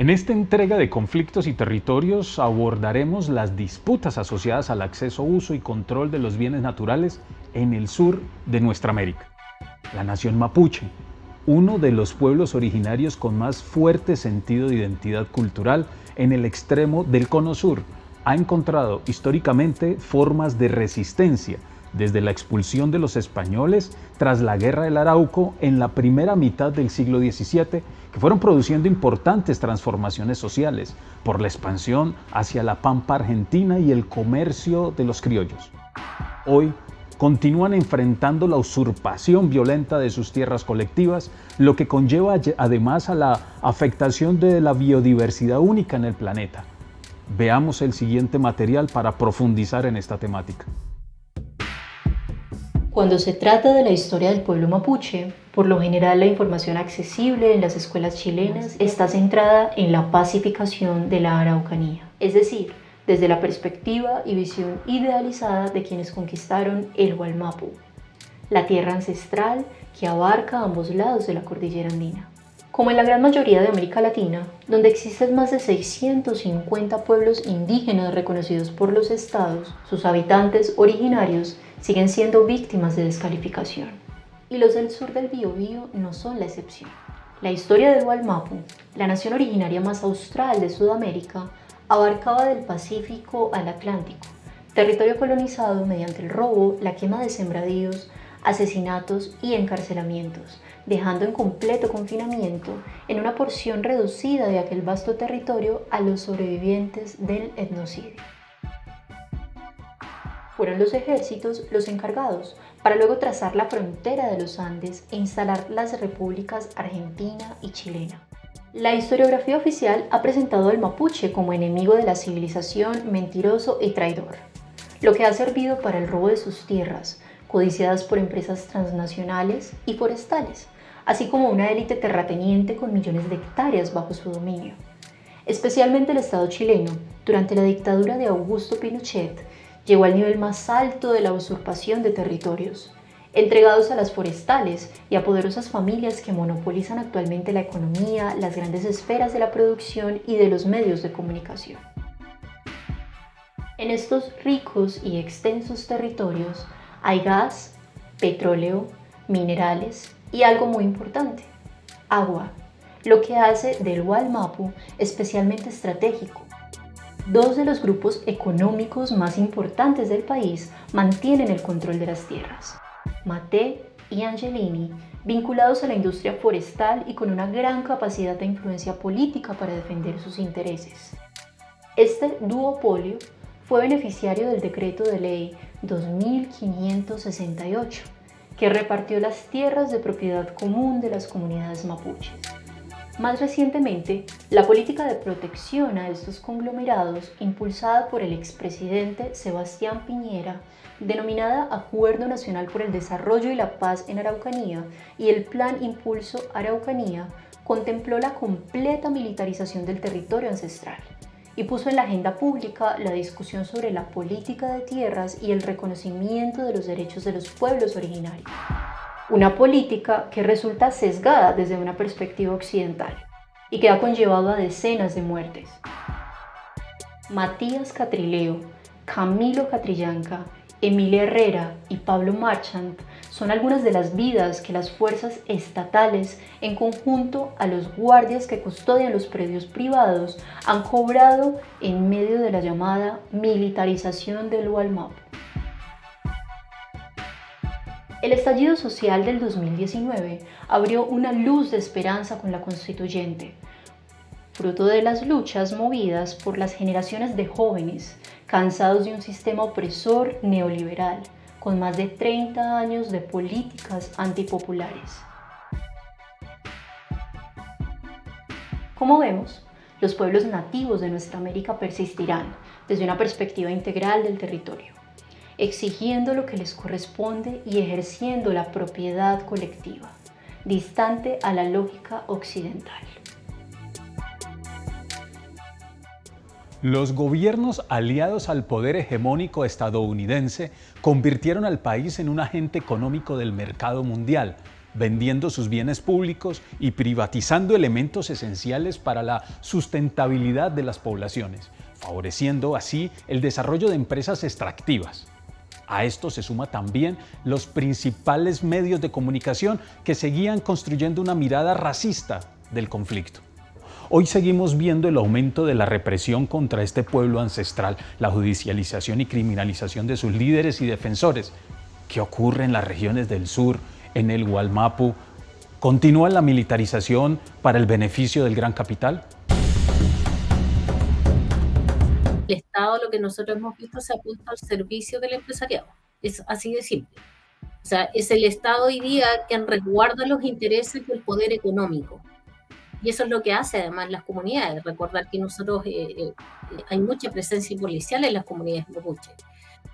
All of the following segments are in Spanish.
En esta entrega de conflictos y territorios abordaremos las disputas asociadas al acceso, uso y control de los bienes naturales en el sur de nuestra América. La nación mapuche, uno de los pueblos originarios con más fuerte sentido de identidad cultural en el extremo del cono sur, ha encontrado históricamente formas de resistencia desde la expulsión de los españoles tras la Guerra del Arauco en la primera mitad del siglo XVII, que fueron produciendo importantes transformaciones sociales por la expansión hacia la pampa argentina y el comercio de los criollos. Hoy continúan enfrentando la usurpación violenta de sus tierras colectivas, lo que conlleva además a la afectación de la biodiversidad única en el planeta. Veamos el siguiente material para profundizar en esta temática. Cuando se trata de la historia del pueblo mapuche, por lo general la información accesible en las escuelas chilenas está centrada en la pacificación de la Araucanía, es decir, desde la perspectiva y visión idealizada de quienes conquistaron el Wallmapu, la tierra ancestral que abarca ambos lados de la cordillera andina. Como en la gran mayoría de América Latina, donde existen más de 650 pueblos indígenas reconocidos por los estados, sus habitantes originarios siguen siendo víctimas de descalificación. Y los del sur del Biobío no son la excepción. La historia del Wallmapu, la nación originaria más austral de Sudamérica, abarcaba del Pacífico al Atlántico, territorio colonizado mediante el robo, la quema de sembradíos, asesinatos y encarcelamientos, dejando en completo confinamiento en una porción reducida de aquel vasto territorio a los sobrevivientes del etnocidio. Fueron los ejércitos los encargados para luego trazar la frontera de los Andes e instalar las repúblicas argentina y chilena. La historiografía oficial ha presentado al mapuche como enemigo de la civilización, mentiroso y traidor, lo que ha servido para el robo de sus tierras, codiciadas por empresas transnacionales y forestales, así como una élite terrateniente con millones de hectáreas bajo su dominio. Especialmente el Estado chileno, durante la dictadura de Augusto Pinochet, llegó al nivel más alto de la usurpación de territorios, entregados a las forestales y a poderosas familias que monopolizan actualmente la economía, las grandes esferas de la producción y de los medios de comunicación. En estos ricos y extensos territorios hay gas, petróleo, minerales y algo muy importante, agua, lo que hace del Wallmapu especialmente estratégico. Dos de los grupos económicos más importantes del país mantienen el control de las tierras, Maté y Angelini, vinculados a la industria forestal y con una gran capacidad de influencia política para defender sus intereses. Este duopolio fue beneficiario del decreto de ley 2568, que repartió las tierras de propiedad común de las comunidades mapuches. Más recientemente, la política de protección a estos conglomerados, impulsada por el expresidente Sebastián Piñera, denominada Acuerdo Nacional por el Desarrollo y la Paz en Araucanía y el Plan Impulso Araucanía, contempló la completa militarización del territorio ancestral y puso en la agenda pública la discusión sobre la política de tierras y el reconocimiento de los derechos de los pueblos originarios. Una política que resulta sesgada desde una perspectiva occidental y que ha conllevado a decenas de muertes. Matías Catrileo, Camilo Catrillanca, Emilia Herrera y Pablo Marchant son algunas de las vidas que las fuerzas estatales, en conjunto a los guardias que custodian los predios privados, han cobrado en medio de la llamada militarización del Wallmapu. El estallido social del 2019 abrió una luz de esperanza con la Constituyente, fruto de las luchas movidas por las generaciones de jóvenes cansados de un sistema opresor neoliberal, con más de 30 años de políticas antipopulares. Como vemos, los pueblos nativos de nuestra América persistirán desde una perspectiva integral del territorio, exigiendo lo que les corresponde y ejerciendo la propiedad colectiva, distante a la lógica occidental. Los gobiernos aliados al poder hegemónico estadounidense convirtieron al país en un agente económico del mercado mundial, vendiendo sus bienes públicos y privatizando elementos esenciales para la sustentabilidad de las poblaciones, favoreciendo así el desarrollo de empresas extractivas. A esto se suma también los principales medios de comunicación que seguían construyendo una mirada racista del conflicto. Hoy seguimos viendo el aumento de la represión contra este pueblo ancestral, la judicialización y criminalización de sus líderes y defensores. ¿Qué ocurre en las regiones del sur, en el Wallmapu? ¿Continúa la militarización para el beneficio del gran capital? El Estado, lo que nosotros hemos visto, se ha puesto al servicio del empresariado. Es así de simple. O sea, es el Estado hoy día quien resguarda los intereses del poder económico. Y eso es lo que hace además las comunidades. Recordar que nosotros hay mucha presencia policial en las comunidades mapuche.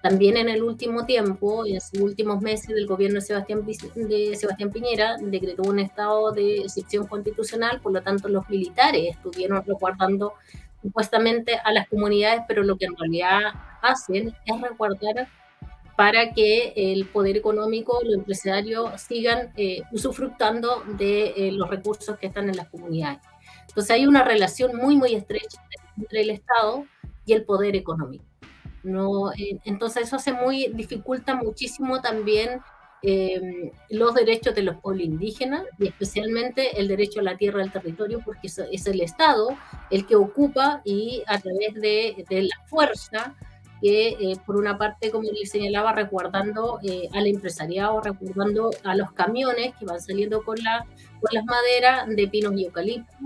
También en el último tiempo, en los últimos meses del gobierno de Sebastián Piñera, decretó un estado de excepción constitucional, por lo tanto los militares estuvieron resguardando supuestamente a las comunidades, pero lo que en realidad hacen es resguardar para que el poder económico, los empresarios sigan usufructando de los recursos que están en las comunidades. Entonces hay una relación muy, muy estrecha entre el Estado y el poder económico. No, entonces eso dificulta muchísimo también los derechos de los pueblos indígenas y especialmente el derecho a la tierra del territorio, porque es el Estado el que ocupa y a través de la fuerza que por una parte, como les señalaba, resguardando al empresariado, resguardando a los camiones que van saliendo con las maderas de pinos y eucaliptos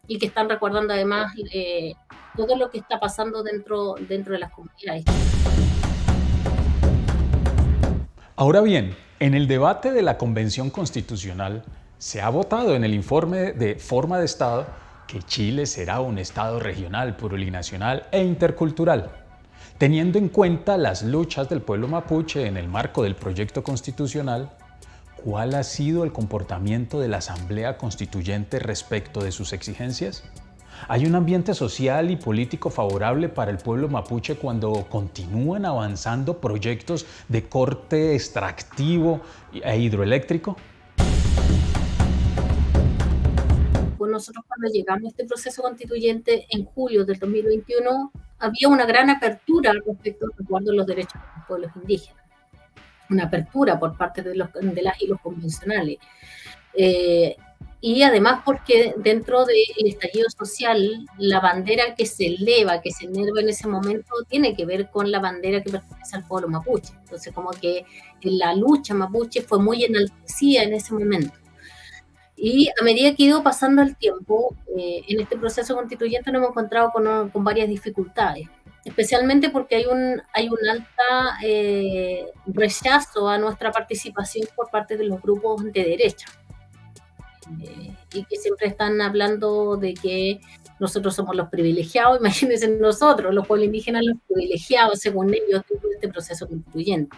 y que están resguardando además todo lo que está pasando dentro de las comunidades. Ahora bien, en el debate de la Convención Constitucional se ha votado en el informe de Forma de Estado que Chile será un Estado regional, plurinacional e intercultural. Teniendo en cuenta las luchas del pueblo mapuche en el marco del proyecto constitucional, ¿cuál ha sido el comportamiento de la Asamblea Constituyente respecto de sus exigencias? ¿Hay un ambiente social y político favorable para el pueblo mapuche cuando continúan avanzando proyectos de corte extractivo e hidroeléctrico? Pues nosotros cuando llegamos a este proceso constituyente en julio del 2021, había una gran apertura respecto al resguardo de los derechos de los pueblos indígenas. Una apertura por parte de las y los convencionales. Y además porque dentro del estallido social, la bandera que se eleva, que se enerva en ese momento, tiene que ver con la bandera que pertenece al pueblo mapuche. Entonces, como que la lucha mapuche fue muy enaltecida en ese momento. Y a medida que ha ido pasando el tiempo, en este proceso constituyente nos hemos encontrado con varias dificultades, especialmente porque hay un alta rechazo a nuestra participación por parte de los grupos de derecha. Y que siempre están hablando de que nosotros somos los privilegiados, imagínense nosotros, los pueblos indígenas, los privilegiados, según ellos, de este proceso constituyente.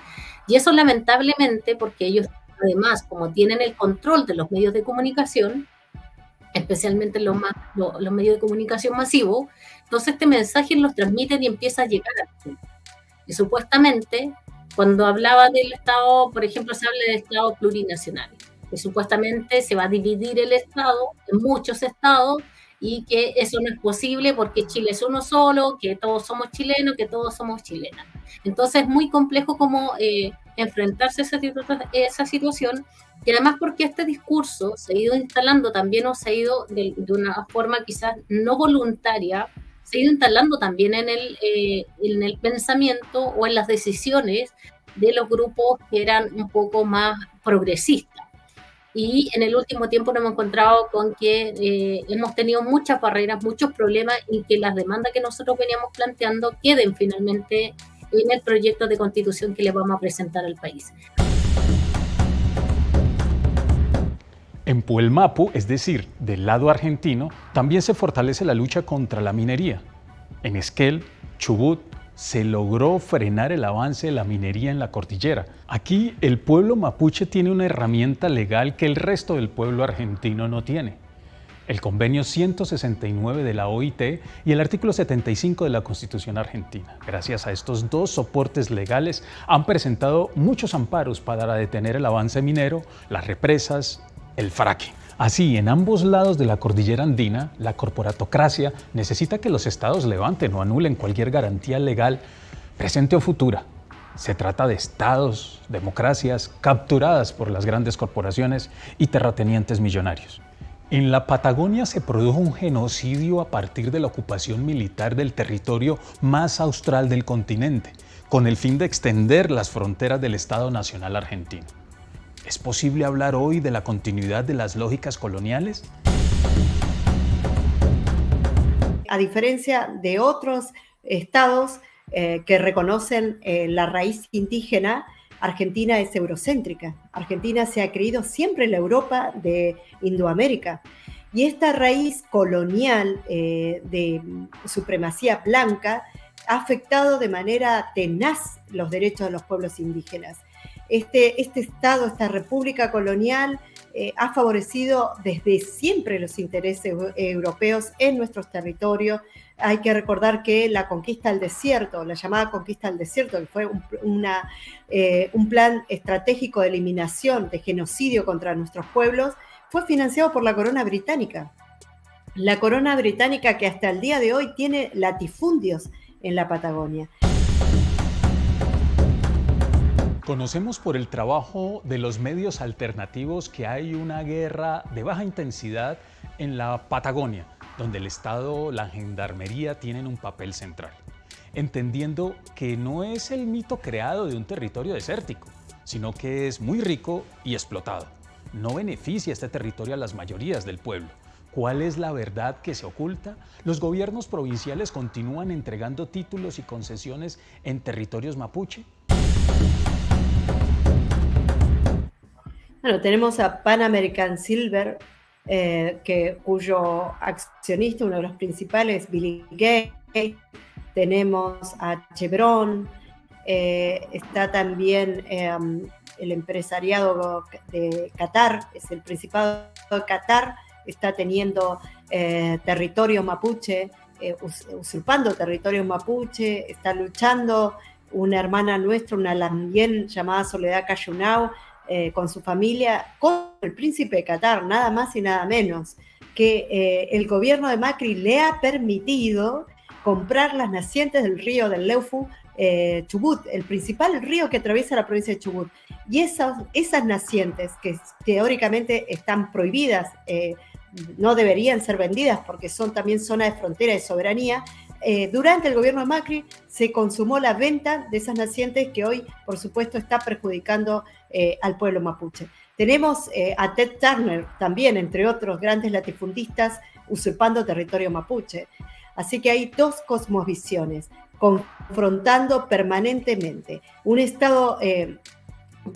Y eso lamentablemente porque ellos, además, como tienen el control de los medios de comunicación, especialmente los medios de comunicación masivos, entonces este mensaje los transmiten y empieza a llegar a la gente. Y supuestamente, cuando hablaba del Estado, por ejemplo, se habla del Estado plurinacional, que supuestamente se va a dividir el Estado en muchos estados y que eso no es posible porque Chile es uno solo, que todos somos chilenos, que todos somos chilenas. Entonces es muy complejo como enfrentarse a esa situación, y además porque este discurso se ha ido instalando también, o se ha ido de una forma quizás no voluntaria, se ha ido instalando también en el pensamiento o en las decisiones de los grupos que eran un poco más progresistas. Y en el último tiempo nos hemos encontrado con que hemos tenido muchas barreras, muchos problemas, y que las demandas que nosotros veníamos planteando queden finalmente en el proyecto de constitución que le vamos a presentar al país. En Puelmapu, es decir, del lado argentino, también se fortalece la lucha contra la minería. En Esquel, Chubut, se logró frenar el avance de la minería en la cordillera. Aquí el pueblo mapuche tiene una herramienta legal que el resto del pueblo argentino no tiene. el Convenio 169 de la OIT y el artículo 75 de la Constitución argentina. Gracias a estos dos soportes legales han presentado muchos amparos para detener el avance minero, las represas, el fracking. Así, en ambos lados de la cordillera andina, la corporatocracia necesita que los estados levanten o anulen cualquier garantía legal, presente o futura. Se trata de estados, democracias capturadas por las grandes corporaciones y terratenientes millonarios. En la Patagonia se produjo un genocidio a partir de la ocupación militar del territorio más austral del continente, con el fin de extender las fronteras del Estado Nacional argentino. ¿Es posible hablar hoy de la continuidad de las lógicas coloniales? A diferencia de otros estados que reconocen la raíz indígena, Argentina es eurocéntrica. Argentina se ha creído siempre la Europa de Indoamérica. Y esta raíz colonial de supremacía blanca ha afectado de manera tenaz los derechos de los pueblos indígenas. Este Estado, esta república colonial, ha favorecido desde siempre los intereses europeos en nuestros territorios. Hay que recordar que la conquista del desierto, la llamada conquista del desierto, que fue un plan estratégico de eliminación, de genocidio contra nuestros pueblos, fue financiado por la corona británica. La corona británica que hasta el día de hoy tiene latifundios en la Patagonia. Conocemos por el trabajo de los medios alternativos que hay una guerra de baja intensidad en la Patagonia, donde el Estado, la Gendarmería tienen un papel central, entendiendo que no es el mito creado de un territorio desértico, sino que es muy rico y explotado. No beneficia este territorio a las mayorías del pueblo. ¿Cuál es la verdad que se oculta? Los gobiernos provinciales continúan entregando títulos y concesiones en territorios mapuche. Bueno, tenemos a Pan American Silver, cuyo accionista, uno de los principales, Billy Gates. Tenemos a Chevron, está también el empresariado de Qatar, es el Principado de Qatar, está teniendo territorio mapuche, usurpando territorio mapuche, está luchando una hermana nuestra, una lamien llamada Soledad Cayunao, con su familia, con el príncipe de Qatar, nada más y nada menos, que el gobierno de Macri le ha permitido comprar las nacientes del río del Leufu, Chubut, el principal río que atraviesa la provincia de Chubut. Y esas nacientes, que teóricamente están prohibidas, no deberían ser vendidas porque son también zona de frontera de soberanía, durante el gobierno de Macri se consumó la venta de esas nacientes que hoy, por supuesto, está perjudicando al pueblo mapuche. Tenemos a Ted Turner también, entre otros grandes latifundistas, usurpando territorio mapuche. Así que hay dos cosmovisiones confrontando permanentemente. Un Estado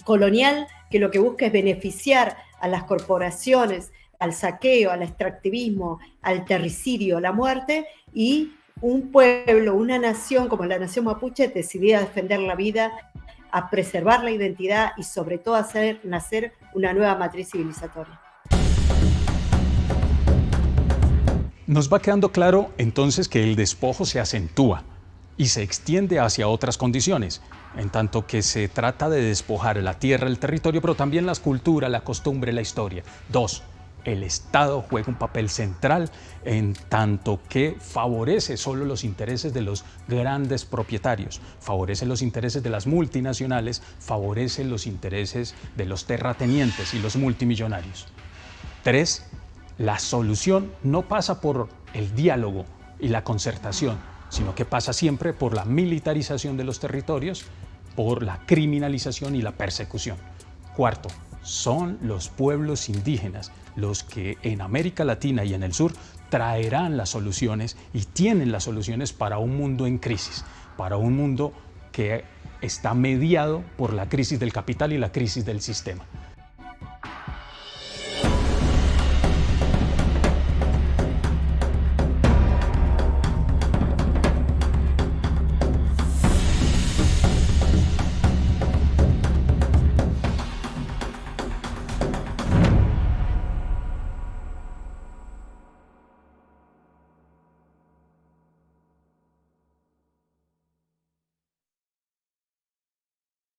colonial que lo que busca es beneficiar a las corporaciones, al saqueo, al extractivismo, al terricidio, a la muerte, y un pueblo, una nación como la nación mapuche decidida a defender la vida, a preservar la identidad y sobre todo a hacer nacer una nueva matriz civilizatoria. Nos va quedando claro entonces que el despojo se acentúa y se extiende hacia otras condiciones, en tanto que se trata de despojar la tierra, el territorio, pero también la cultura, la costumbre, la historia. 2. El Estado juega un papel central en tanto que favorece solo los intereses de los grandes propietarios, favorece los intereses de las multinacionales, favorece los intereses de los terratenientes y los multimillonarios. 3. La solución no pasa por el diálogo y la concertación, sino que pasa siempre por la militarización de los territorios, por la criminalización y la persecución. 4. Son los pueblos indígenas los que en América Latina y en el sur traerán las soluciones y tienen las soluciones para un mundo en crisis, para un mundo que está mediado por la crisis del capital y la crisis del sistema.